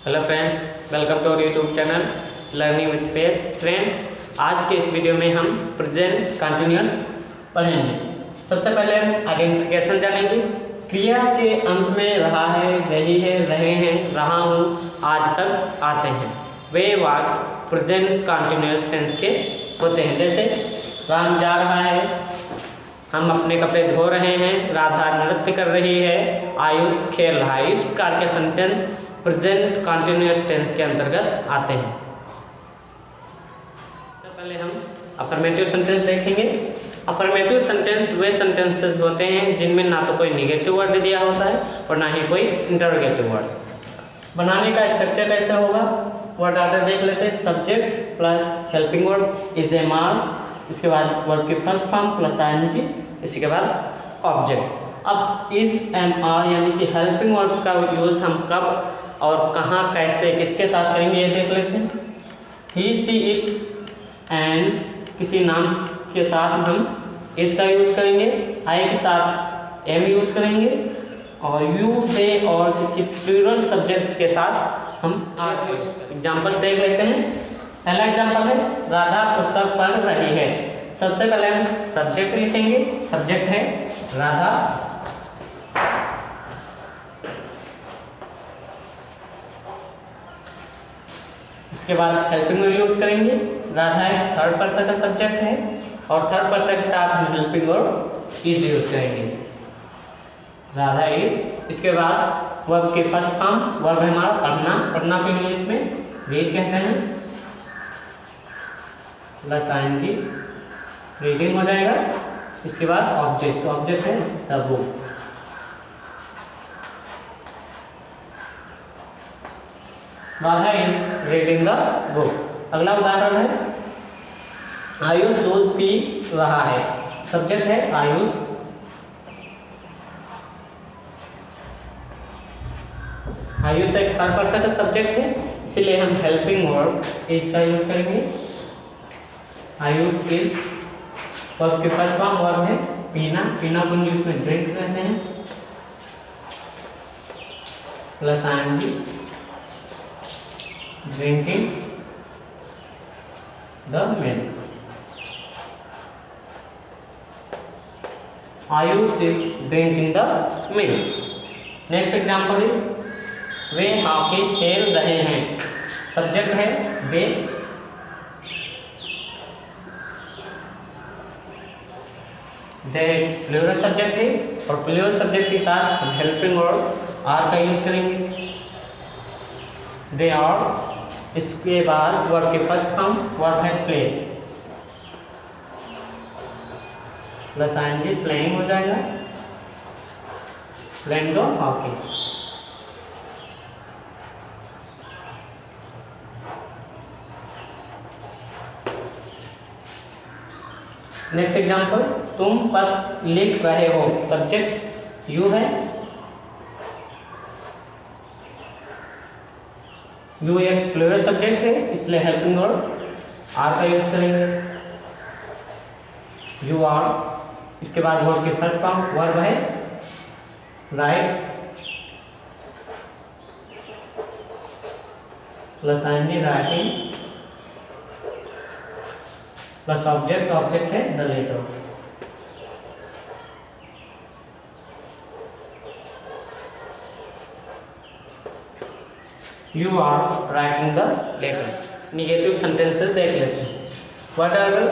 Hello friends, welcome to our YouTube channel learning with pace. Friends, आज के इस video में हम प्रेजेंट कंटिन्यूअस पढ़ेंगे। सबसे पहले हम आइडेंटिफिकेशन जानेंगे। क्रिया के अंत में रहा है, रही है, रहे हैं, रहा हूँ आदि सब आते हैं। वे वाक्य प्रेजेंट कंटिन्यूअस टेंस के होते हैं। जैसे राम जा रहा है, हम अपने कपड़े धो रहे हैं, राधा नृत्य कर रही है, आयुष खेल रहा है। इस प्रकार के सेंटेंस प्रेजेंट कंटिन्यूअस टेंस के अंतर्गत आते हैं। सबसे पहले हम अफर्मेटिव सेंटेंस देखेंगे। अफर्मेटिव सेंटेंस वे सेंटेंसेस होते हैं जिनमें ना तो कोई नेगेटिव वर्ड दिया होता है और ना ही कोई इंटरोगेटिव वर्ड। बनाने का स्ट्रक्चर कैसे होगा, वर्ड ऑर्डर देख लेते हैं। Subject plus helping word is am are, इसके बाद वर्ब की फर्स्ट फॉर्म प्लस आईएनजी, इसके बाद ऑब्जेक्ट। अब इज एम आर यानी कि हेल्पिंग वर्ब्स का यूज हम कब और कहाँ, कैसे, किसके साथ करेंगे ये देख लेते हैं। ही सी इट एंड किसी नाम के साथ हम इज का यूज करेंगे, आई के साथ एम यूज करेंगे और यू दे और किसी प्लूरल सब्जेक्ट्स के साथ हम आर का यूज करेंगे। एग्जाम्पल देख लेते हैं। पहला एग्जाम्पल है राधा पुस्तक पढ़ रही है। सबसे पहले हम सब्जेक्ट लिखेंगे। सब्जेक्ट है राधा, इसके बाद हेल्पिंग वर्ब यूज करेंगे। राधा एक थर्ड पर्सन का सब्जेक्ट है और थर्ड पर्सन के साथ हम हेल्पिंग वर्ब इज यूज करेंगे। राधा इज, इसके बाद वर्ब के फर्स्ट फॉर्म वर्ब है हमारा पढ़ना। पढ़ना को इंग्लिश में रीड कहते हैं, प्लस आईएनजी रीडिंग हो जाएगा। इसके बाद ऑब्जेक्ट, ऑब्जेक्ट है the book. Radha is reading the book. अगला उदाहरण है आयुष दूध पी रहा है। सब्जेक्ट है आयुष, आयुष एक थर्ड पर्सन का सब्जेक्ट है, इसलिए हम हेल्पिंग वर्ब इज का यूज करेंगे। आयुष इज, वर्ब के फर्स्ट फॉर्म वर्ब है पीना। पीना को इंग्लिश में ड्रिंक कहते हैं, plus ING drinking the milk. Ayush is drinking the milk. Next example is वे हॉकी खेल रहे हैं। सब्जेक्ट है वे, दे प्लूरल सब्जेक्ट है और प्लूरल सब्जेक्ट के साथ हम हेल्पिंग वर्ब आर का यूज करेंगे। दे आर, इसके बाद वर्ब के फर्स्ट फॉर्म वर्ब है प्ले, प्लस आईएनजी प्लेइंग हो जाएगा, playing the hockey. Next example तुम पत्र लिख रहे हो। सब्जेक्ट यू है, यू एक प्लूरल सब्जेक्ट है इसलिए हेल्पिंग वर्ब आर का यूज करेंगे। यू आर, इसके बाद वर्ब के फर्स्ट फॉर्म वर्ब है write, plus ING writing, plus object, object है the letter. You are writing the letter. Negative sentences देख लेते हैं। व्हाट अगर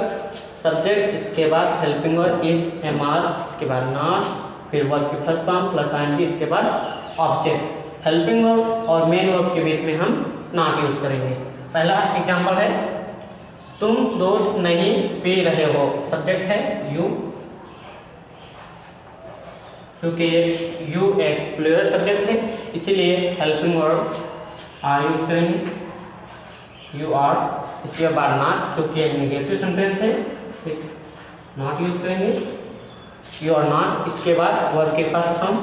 सब्जेक्ट, इसके बाद helping verb is am are, इसके बाद नॉट, फिर वर्ब की फर्स्ट फॉर्म प्लस आईएनजी, इसके बाद ऑब्जेक्ट। हेल्पिंग वर्ब और मेन वर्ब के बीच में हम नॉट यूज करेंगे। पहला एग्जांपल है तुम दूध नहीं पी रहे हो। सब्जेक्ट है यू, क्योंकि यू एक प्लूरल सब्जेक्ट है इसीलिए हेल्पिंग वर्ब आर यूज करेंगे। यू आर, इसके बाद नॉट, चूँकि एक नेगेटिव सेंटेंस है नॉट यूज करेंगे। यू आर नॉट, इसके बाद वर्ब के फर्स्ट फॉर्म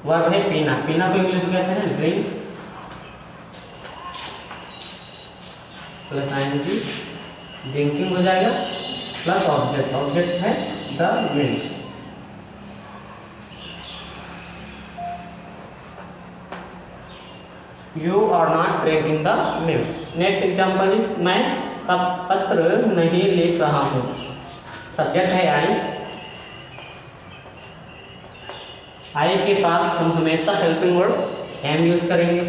वर्ब है पीना। पीना को इंग्लिश में कहते हैं ड्रिंक, प्लस आईएनजी ड्रिंकिंग हो जाएगा, प्लस ऑब्जेक्ट, ऑब्जेक्ट है the drink. You are not drinking the milk. Next example is मैं पत्र नहीं लिख रहा हूँ। सब्जेक्ट है आई के साथ हम हमेशा हेल्पिंग वर्ड एम यूज करेंगे।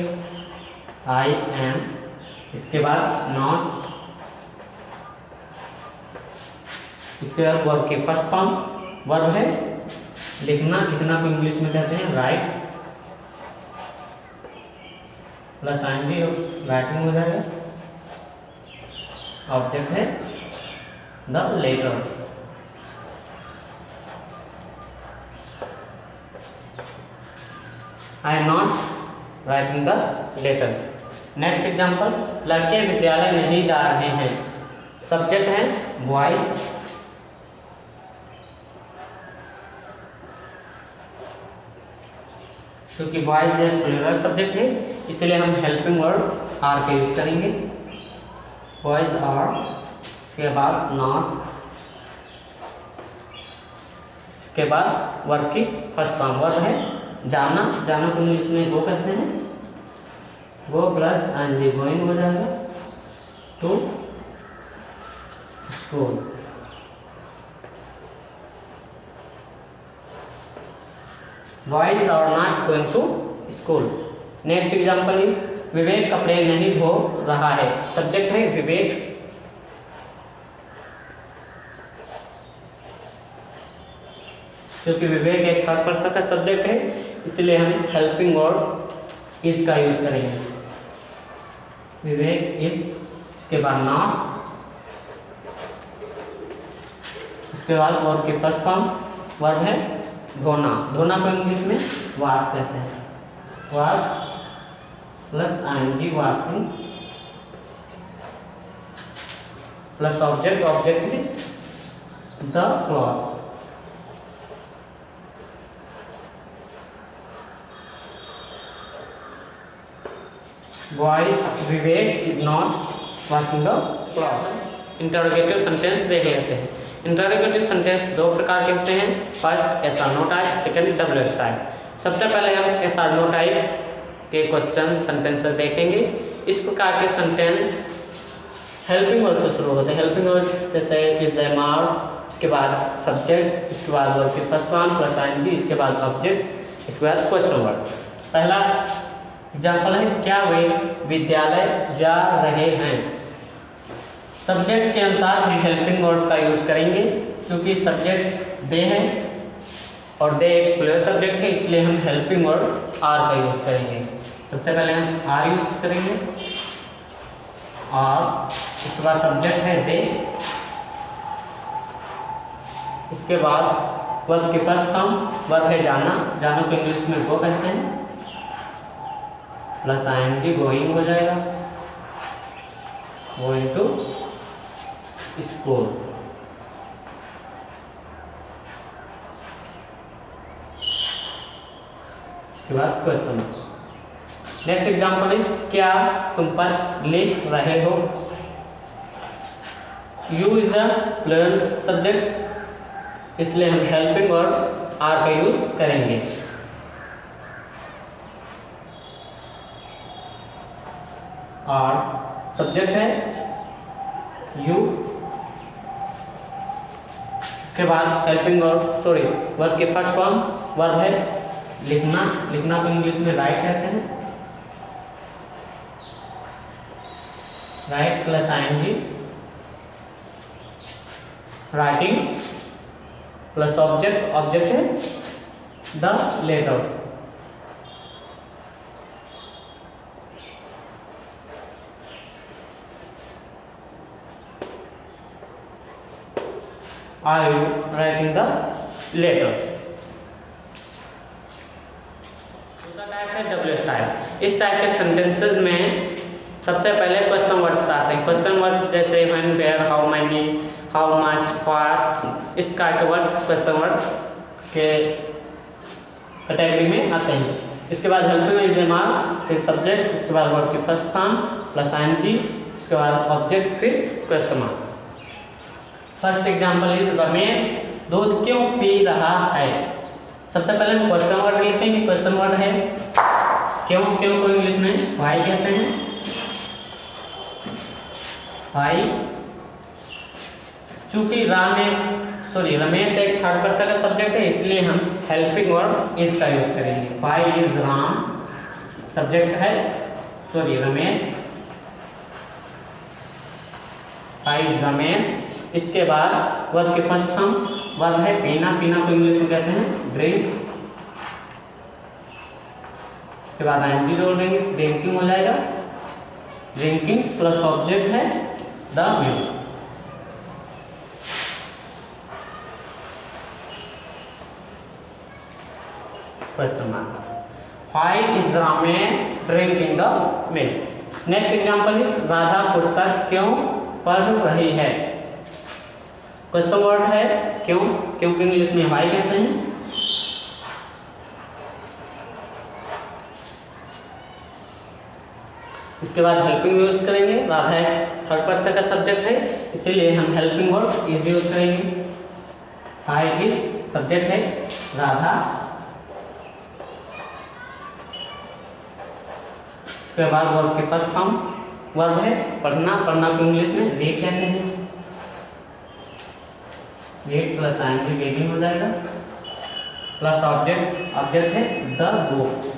आई एम, इसके बाद नॉट, इसके बाद वर्ब की फर्स्ट फॉर्म वर्ब है लिखना, लिखना को इंग्लिश में कहते हैं राइट, प्लस आएंगे राइटिंग हो जाएगा। ऑब्जेक्ट है the letter. I am not writing the letter. Next example, लड़के विद्यालय नहीं जा रहे हैं। सब्जेक्ट है बॉयज, क्योंकि बॉयज एक प्लूरल सब्जेक्ट है इसलिए हम हेल्पिंग वर्ड आर का यूज करेंगे। बॉयज आर, इसके बाद नॉट, इसके बाद वर्ब की फर्स्ट फॉर्म वर्ब है जाना, जाना को इंग्लिश में गो कहते हैं, गो प्लस एनजी गोइंग हो जाएगा to school. Boys are not going to school. Next example is Vivek कपड़े नहीं धो रहा है। सब्जेक्ट है विवेक, क्योंकि विवेक एक थर्ड पर्सन का सब्जेक्ट है इसलिए हम हेल्पिंग वर्ड इज का यूज करेंगे। विवेक इज, इसके बाद नॉट, इसके बाद वर्ब की फर्स्ट फॉर्म वर्ब है धोना, धोना को इंग्लिश में वॉश कहते हैं। Wash plus ING washing, plus object, object is the cloth. Boys Vivek is not washing the cloth. Interrogative sentence देख लेते हैं। इंटरोगेटिव सेंटेंस दो प्रकार के होते हैं। First yes or no type, second W S type. सबसे पहले हम एस आर नो टाइप के क्वेश्चन सेंटेंसेस देखेंगे। इस प्रकार के सेंटेंस हेल्पिंग वर्ड से शुरू होते हैं। हेल्पिंग वर्ड जैसे इज एम आर, इसके बाद सब्जेक्ट, इसके बाद वर्ब की फर्स्ट फॉर्म प्लस आईएनजी, इसके बाद ऑब्जेक्ट, इसके बाद क्वेश्चन वर्ड। पहला एग्जाम्पल है क्या वे विद्यालय जा रहे हैं। सब्जेक्ट के अनुसार हम हेल्पिंग वर्ड का यूज करेंगे क्योंकि सब्जेक्ट दे है और दे एक प्लूरल सब्जेक्ट है इसलिए हम हेल्पिंग वर्ड आर का यूज करेंगे। सबसे पहले हम आर यूज करेंगे और इसके बाद सब्जेक्ट है दे, इसके बाद वर्ब की फर्स्ट फॉर्म वर्ब है जाना, जाना को इंग्लिश में गो कहते हैं, प्लस आईएनजी गोइंग हो जाएगा, गोइंग टू स्कूल। इसके बाद क्वेश्चन। नेक्स्ट एग्जाम्पल इज क्या तुम पर लिख रहे हो। You is a plural subject इसलिए हम हेल्पिंग वर्ड आर का यूज करेंगे। आर सब्जेक्ट है यू, इसके बाद हेल्पिंग वर्ब वर्ब के फर्स्ट फॉर्म वर्ब है लिखना, लिखना को इंग्लिश में राइट कहते हैं, write plus ING, writing plus object, object है the letter. Are you writing the letter? दूसरा टाइप है डब्ल्यू टाइप। इस टाइप के सेंटेंसेस में सबसे पहले क्वेश्चन वर्ड्स आते हैं। क्वेश्चन वर्ड्स जैसे when, where, how many, how much, what, इस टाइप के वर्ड्स क्वेश्चन वर्ड के कैटेगरी में आते हैं। इसके बाद हेल्पिंग इज आर, फिर सब्जेक्ट, इसके बाद वर्ब की फर्स्ट फॉर्म प्लस आईएनजी, इसके बाद ऑब्जेक्ट, फिर question mark. First example is Ramesh दूध क्यों पी रहा है। सबसे पहले हम क्वेश्चन वर्ड लिखेंगे। क्वेश्चन वर्ड है क्यों क्यों को इंग्लिश में वाई कहते हैं, वाई। चूंकि रमेश एक थर्ड पर्सन का सब्जेक्ट है, इसलिए हम हेल्पिंग वर्ब इज का यूज करेंगे। वाई इज राम सब्जेक्ट है, रमेश, वाई इज रमेश। इसके बाद वर्ब के फर्स्ट फॉर्म वर्ब है पीना, पीना को इंग्लिश में कहते हैं ड्रिंक। इसके बाद आईएनजी जोड़ देंगे, ड्रिंकिंग हो जाएगा, ड्रिंकिंग प्लस ऑब्जेक्ट है the milk. Question mark, why is Ramesh drinking the milk. Next example is Radha kurta क्यों पढ़ रही है। क्वेश्चन वर्ड है क्यों, क्योंकि इंग्लिश में व्हाई कहते हैं। इसके बाद हेल्पिंग यूज करेंगे, राधा एक थर्ड पर्सन का सब्जेक्ट है, इसीलिए हम हेल्पिंग वर्ड इज यूज करेंगे। व्हाई इज सब्जेक्ट है राधा। इसके बाद वर्ब के फर्स्ट फॉर्म वर्ब है पढ़ना, पढ़ना को इंग्लिश में रीड कहते हैं, रीड प्लस आईएनजी रीडिंग हो जाएगा, प्लस ऑब्जेक्ट, ऑब्जेक्ट है द बुक।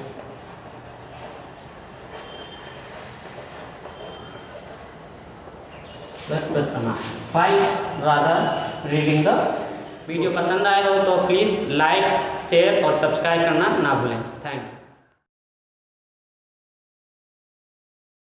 प्लस करना, why Radha reading the. Video पसंद आए हो तो प्लीज़ लाइक शेयर और सब्सक्राइब करना ना भूलें। Thank you.